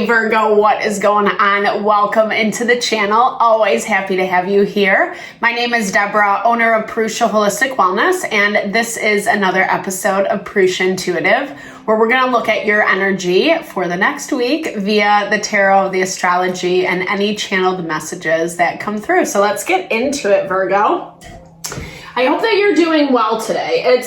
Virgo, what is going on? Welcome into the channel. Always happy to have you here. My name is Deborah, owner of Purusha Holistic Wellness, and this is another episode of Purusha Intuitive, where we're going to look at your energy for the next week via the tarot, the astrology, and any channeled messages that come through. So let's get into it, Virgo. I hope that you're doing well today.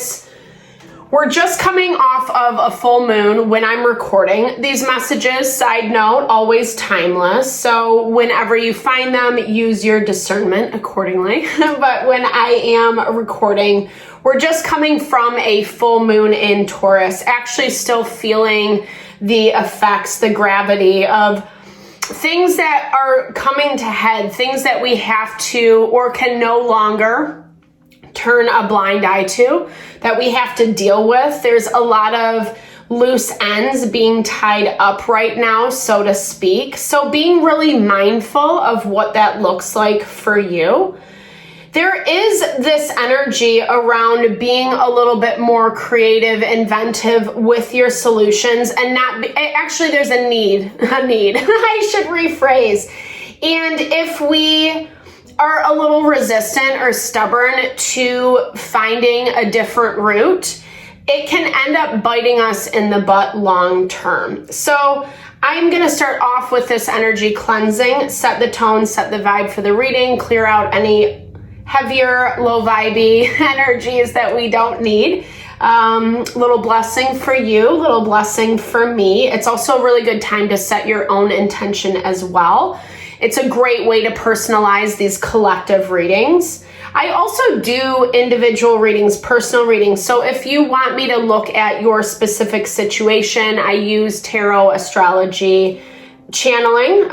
We're just coming off of a full moon when I'm recording these messages. Side note, always timeless. So whenever you find them, use your discernment accordingly. But when I am recording, we're just coming from a full moon in Taurus, actually still feeling the effects, the gravity of things that are coming to head, things that we have to or can no longer turn a blind eye to, that we have to deal with. There's a lot of loose ends being tied up right now, so to speak. So being really mindful of what that looks like for you. There is this energy around being a little bit more creative, inventive with your solutions, and actually there's a need, I should rephrase. And if we are a little resistant or stubborn to finding a different route, it can end up biting us in the butt long term. So I'm going to start off with this energy cleansing, set the tone, set the vibe for the reading, clear out any heavier, low vibey energies that we don't need. Little blessing for you, little blessing for me. It's also a really good time to set your own intention as well. It's a great way to personalize these collective readings. I also do individual readings, personal readings. So if you want me to look at your specific situation, I use tarot, astrology, channeling,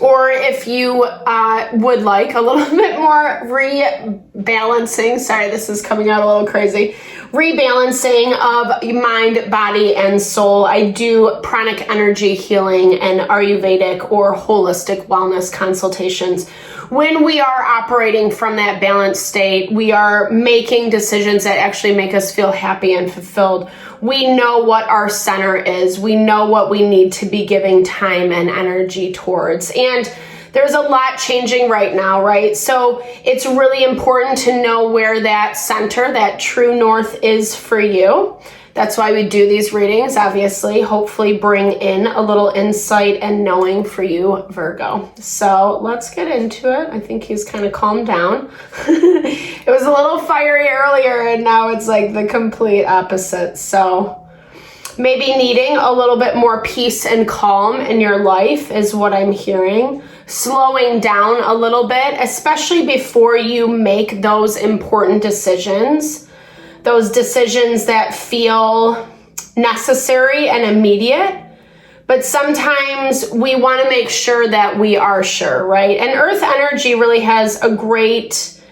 or if you would like a little bit more rebalancing, sorry, this is coming out a little crazy, rebalancing of mind, body, and soul. I do pranic energy healing and Ayurvedic or holistic wellness consultations. When we are operating from that balanced state, we are making decisions that actually make us feel happy and fulfilled. We know what our center is. We know what we need to be giving time and energy towards. And there's a lot changing right now, right? So it's really important to know where that center, that true north is for you. That's why we do these readings, obviously, hopefully bring in a little insight and knowing for you, Virgo. So let's get into it. I think he's kind of calmed down. It was a little fiery earlier and now it's like the complete opposite. So maybe needing a little bit more peace and calm in your life is what I'm hearing. Slowing down a little bit, especially before you make those important decisions. Those decisions that feel necessary and immediate, but sometimes we want to make sure that we are sure, right? And Earth energy really has a great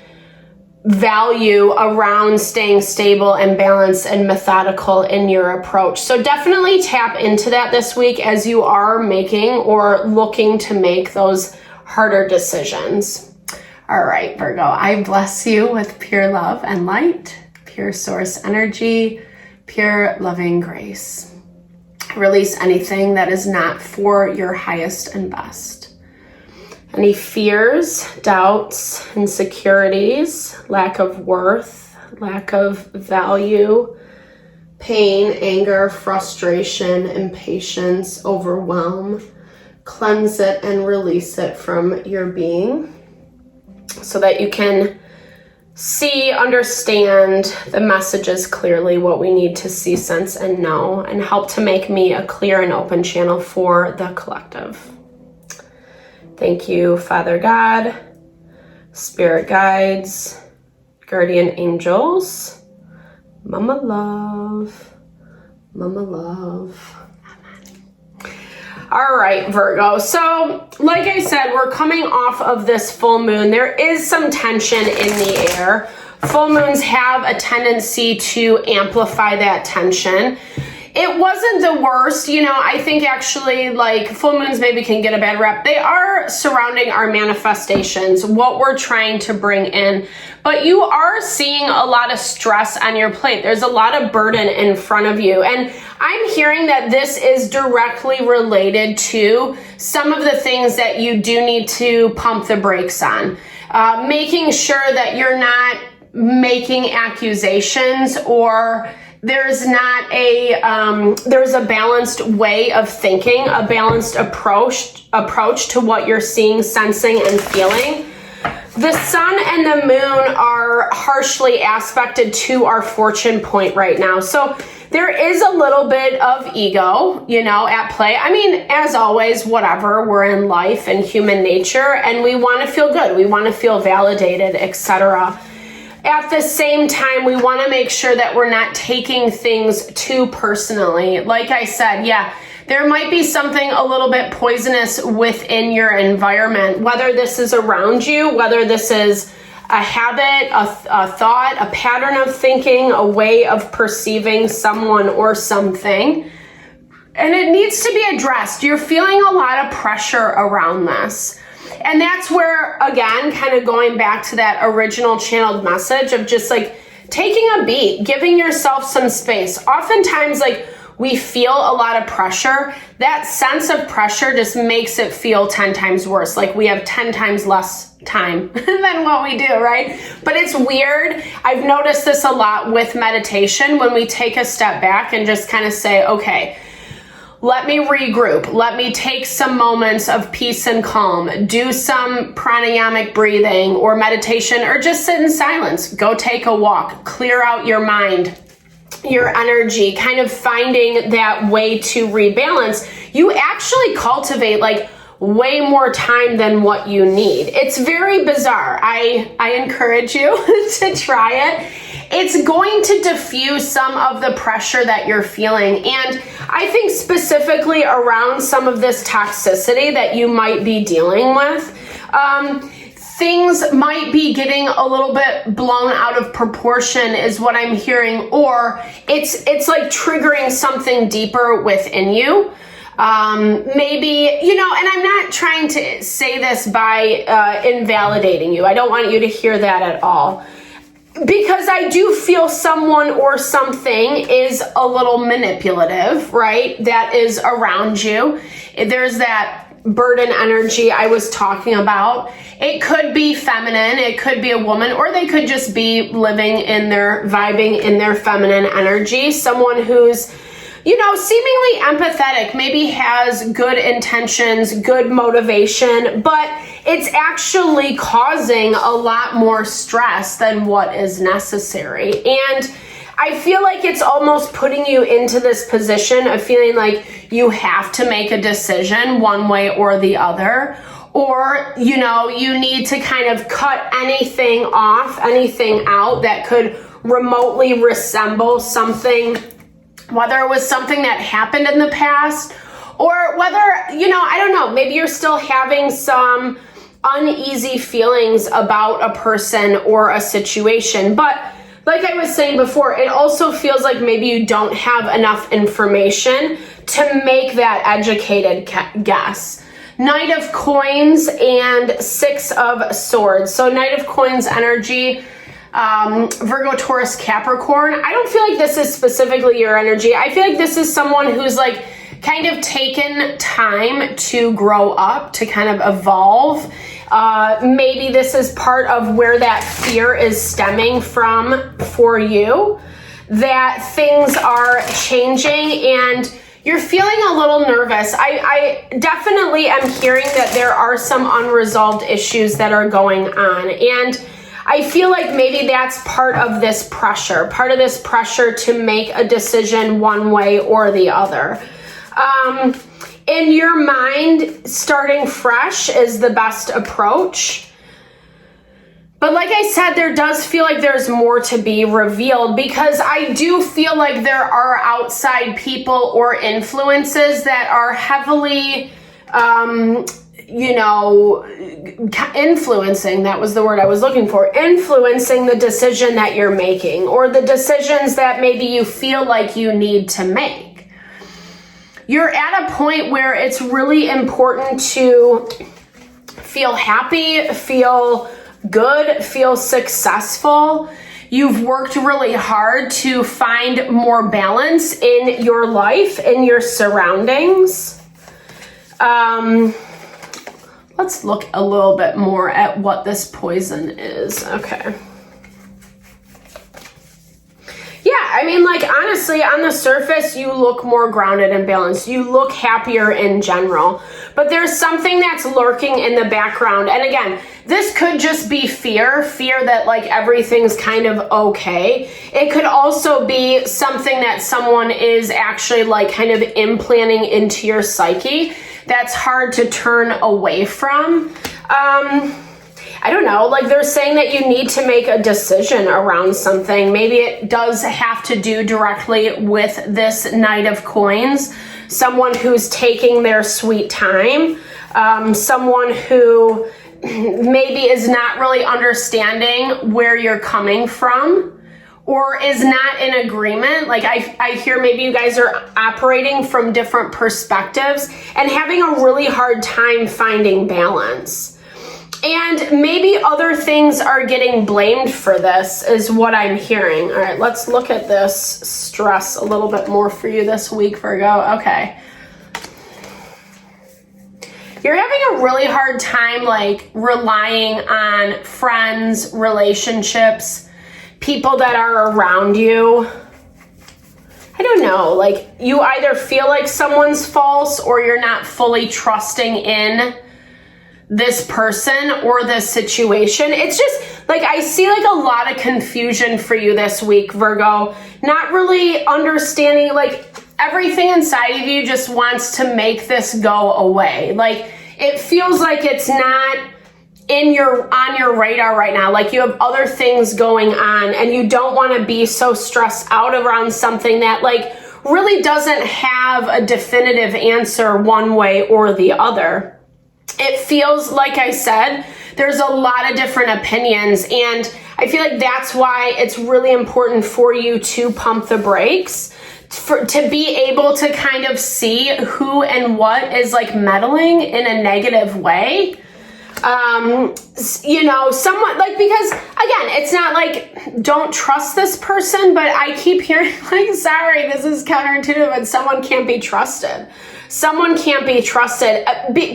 value around staying stable and balanced and methodical in your approach. So definitely tap into that this week as you are making or looking to make those harder decisions. All right, Virgo, I bless you with pure love and light, pure source energy, pure loving grace. Release anything that is not for your highest and best. Any fears, doubts, insecurities, lack of worth, lack of value, pain, anger, frustration, impatience, overwhelm, cleanse it and release it from your being so that you can see, understand the messages clearly, what we need to see, sense, and know, and help to make me a clear and open channel for the collective. Thank you, Father God, Spirit Guides, Guardian Angels, Mama Love, Mama Love. All right, Virgo. So like I said, we're coming off of this full moon. There is some tension in the air. Full moons have a tendency to amplify that tension. it wasn't the worst. I think actually like full moons maybe can get a bad rep. They are surrounding our manifestations, what we're trying to bring in. But you are seeing a lot of stress on your plate. There's a lot of burden in front of you. And I'm hearing that this is directly related to some of the things that you do need to pump the brakes on. Making sure that you're not making accusations, or there's a balanced way of thinking, a balanced approach to what you're seeing, sensing, and feeling. The sun and the moon are harshly aspected to our fortune point right now. So there is a little bit of ego, at play. I mean, as always, whatever, we're in life and human nature, and we want to feel good. We want to feel validated, etc. At the same time, we want to make sure that we're not taking things too personally. Like I said, there might be something a little bit poisonous within your environment, whether this is around you, whether this is a habit, a thought, a pattern of thinking, a way of perceiving someone or something. And it needs to be addressed. You're feeling a lot of pressure around this. And that's where, again, kind of going back to that original channeled message of just like taking a beat, giving yourself some space. Oftentimes, like, we feel a lot of pressure. That sense of pressure just makes it feel 10 times worse. Like we have 10 times less time than what we do, right? But it's weird. I've noticed this a lot with meditation when we take a step back and just kind of say, okay, let me regroup. Let me take some moments of peace and calm. Do some pranayamic breathing or meditation, or just sit in silence. Go take a walk. Clear out your mind, your energy, kind of finding that way to rebalance. You actually cultivate like way more time than what you need. It's very bizarre. I encourage you to try it. It's going to diffuse some of the pressure that you're feeling. And I think specifically around some of this toxicity that you might be dealing with, things might be getting a little bit blown out of proportion is what I'm hearing, or it's like triggering something deeper within you. Maybe, and I'm not trying to say this by invalidating you. I don't want you to hear that at all. Because I do feel someone or something is a little manipulative, right? That is around you. There's that burden energy I was talking about. It could be feminine, it could be a woman, or they could just be vibing in their feminine energy. Someone who's, seemingly empathetic, maybe has good intentions, good motivation, but it's actually causing a lot more stress than what is necessary. And I feel like it's almost putting you into this position of feeling like you have to make a decision one way or the other, or, you need to kind of cut anything off, anything out that could remotely resemble something, whether it was something that happened in the past, or whether, I don't know, maybe you're still having some uneasy feelings about a person or a situation. But like I was saying before, it also feels like maybe you don't have enough information to make that educated guess. Knight of Coins and Six of Swords. So Knight of Coins energy, Virgo, Taurus, Capricorn. I don't feel like this is specifically your energy. I feel like this is someone who's like kind of taken time to grow up, to kind of evolve. Maybe this is part of where that fear is stemming from for you, that things are changing and you're feeling a little nervous. I definitely am hearing that there are some unresolved issues that are going on. And I feel like maybe that's part of this pressure to make a decision one way or the other. In your mind, starting fresh is the best approach. But like I said, there does feel like there's more to be revealed, because I do feel like there are outside people or influences that are heavily, influencing, that was the word I was looking for, influencing the decision that you're making, or the decisions that maybe you feel like you need to make. you're at a point where it's really important to feel happy, feel good, feel successful. You've worked really hard to find more balance in your life, in your surroundings. Let's look a little bit more at what this poison is. Okay. Yeah, I mean, like, honestly, on the surface, you look more grounded and balanced. You look happier in general. But there's something that's lurking in the background. And again, this could just be fear that, like, everything's kind of okay. It could also be something that someone is actually, like, kind of implanting into your psyche that's hard to turn away from. I don't know, like, they're saying that you need to make a decision around something. Maybe it does have to do directly with this Knight of Coins. Someone who's taking their sweet time. Someone who maybe is not really understanding where you're coming from or is not in agreement. Like, I hear maybe you guys are operating from different perspectives and having a really hard time finding balance. And maybe other things are getting blamed for this is what I'm hearing. All right, let's look at this stress a little bit more for you this week, Virgo. Okay. You're having a really hard time, like, relying on friends, relationships, people that are around you. I don't know, like, you either feel like someone's false or you're not fully trusting in this person or this situation. It's just like, I see like a lot of confusion for you this week, Virgo. Not really understanding, like, everything inside of you just wants to make this go away. Like, it feels like it's not on your radar right now. Like, you have other things going on and you don't want to be so stressed out around something that, like, really doesn't have a definitive answer one way or the other. It feels, like I said, there's a lot of different opinions, and I feel like that's why it's really important for you to pump the brakes, to be able to kind of see who and what is, like, meddling in a negative way. You know, someone, like, because again, it's not like don't trust this person, but I keep hearing, like, sorry, this is counterintuitive, but someone can't be trusted. Someone can't be trusted,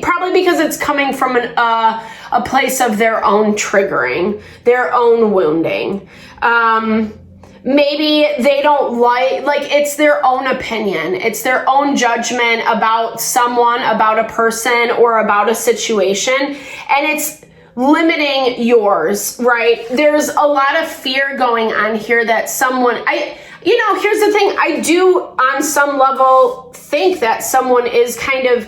probably because it's coming from a place of their own triggering, their own wounding. Maybe they don't like, it's their own opinion. It's their own judgment about someone, about a person, or about a situation. And it's limiting yours, right? There's a lot of fear going on here that someone, here's the thing. I do, on some level, think that someone is kind of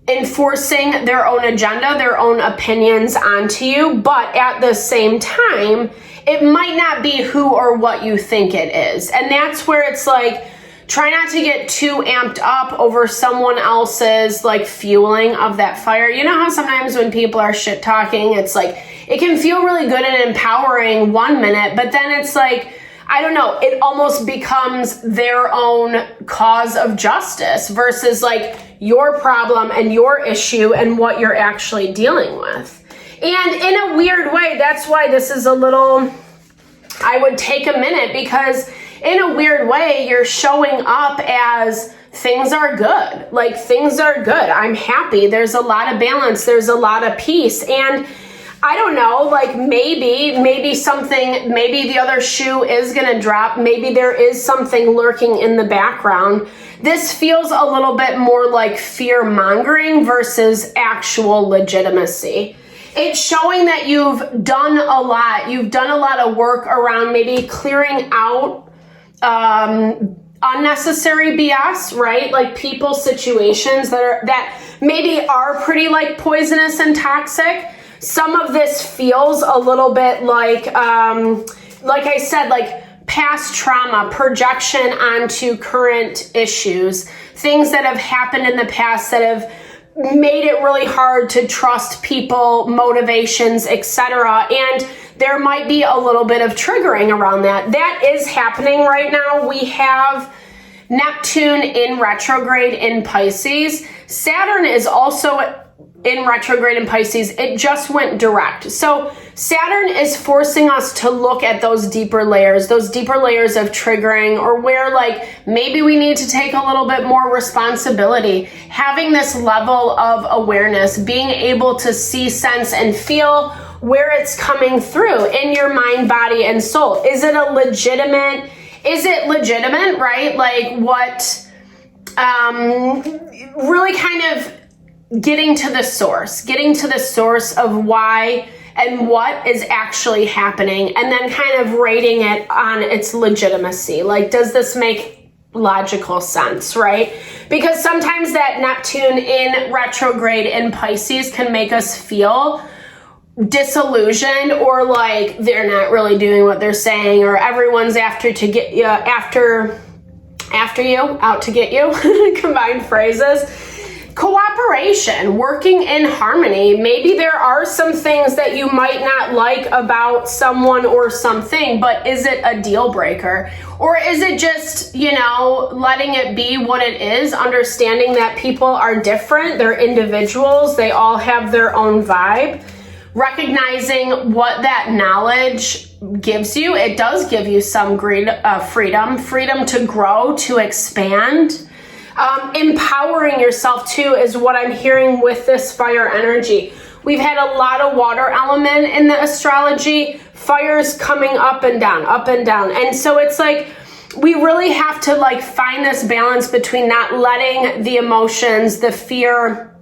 enforcing their own agenda, their own opinions onto you. But at the same time, it might not be who or what you think it is. And that's where it's like, try not to get too amped up over someone else's, like, fueling of that fire. You know how sometimes when people are shit talking, it's like, it can feel really good and empowering one minute, but then it's like, I don't know, it almost becomes their own cause of justice versus, like, your problem and your issue and what you're actually dealing with. And in a weird way, that's why this is a little, I would take a minute, because in a weird way, you're showing up as things are good. Like, things are good. I'm happy. There's a lot of balance. There's a lot of peace. And I don't know, like, maybe the other shoe is going to drop. Maybe there is something lurking in the background. This feels a little bit more like fear mongering versus actual legitimacy. It's showing that you've done a lot. You've done a lot of work around maybe clearing out unnecessary BS, right? Like, people, situations that maybe are pretty, like, poisonous and toxic. Some of this feels a little bit like I said, like, past trauma, projection onto current issues, things that have happened in the past that have made it really hard to trust people, motivations, etc. And there might be a little bit of triggering around that. That is happening right now. We have Neptune in retrograde in Pisces. Saturn is also in retrograde in Pisces. It just went direct. So Saturn is forcing us to look at those deeper layers of triggering, or where like maybe we need to take a little bit more responsibility. Having this level of awareness, being able to see, sense, and feel where it's coming through in your mind, body, and soul. Is it legitimate, right? Like what, really kind of getting to the source of why and what is actually happening, and then kind of rating it on its legitimacy. Like, does this make logical sense, right? Because sometimes that Neptune in retrograde in Pisces can make us feel disillusioned, or like they're not really doing what they're saying, or everyone's out to get you, combined phrases. Cooperation, working in harmony. Maybe there are some things that you might not like about someone or something, but is it a deal breaker? Or is it just, letting it be what it is, understanding that people are different, they're individuals, they all have their own vibe, recognizing what that knowledge gives you. It does give you some freedom to grow, to expand. Empowering yourself too is what I'm hearing with this fire energy. We've had a lot of water element in the astrology, fires coming up and down. And so it's like, we really have to like find this balance between not letting the emotions, the fear,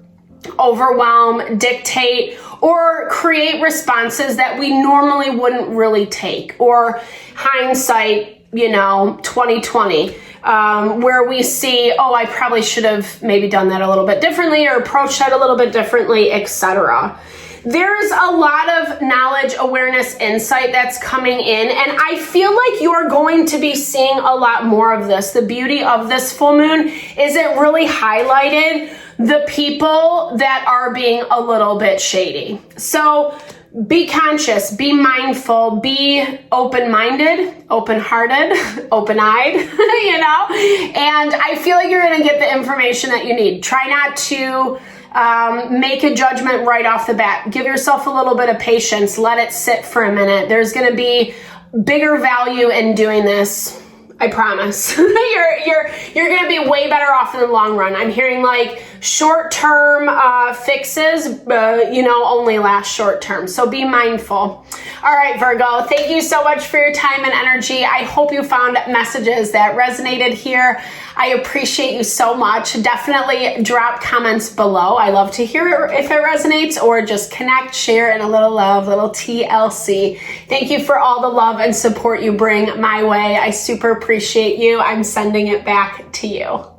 overwhelm, dictate, or create responses that we normally wouldn't really take, or hindsight, 2020. Where we see, I probably should have maybe done that a little bit differently, or approached that a little bit differently, etc. There's a lot of knowledge, awareness, insight that's coming in, and I feel like you're going to be seeing a lot more of this. The beauty of this full moon is it really highlighted the people that are being a little bit shady. So be conscious, be mindful, be open-minded, open-hearted, open-eyed, and I feel like you're going to get the information that you need. Try not to make a judgment right off the bat. Give yourself a little bit of patience. Let it sit for a minute. There's going to be bigger value in doing this. I promise. You're going to be way better off in the long run. I'm hearing like short-term fixes, only last short-term. So be mindful. All right, Virgo, thank you so much for your time and energy. I hope you found messages that resonated here. I appreciate you so much. Definitely drop comments below. I love to hear if it resonates, or just connect, share, and a little love, little TLC. Thank you for all the love and support you bring my way. I super appreciate you. I'm sending it back to you.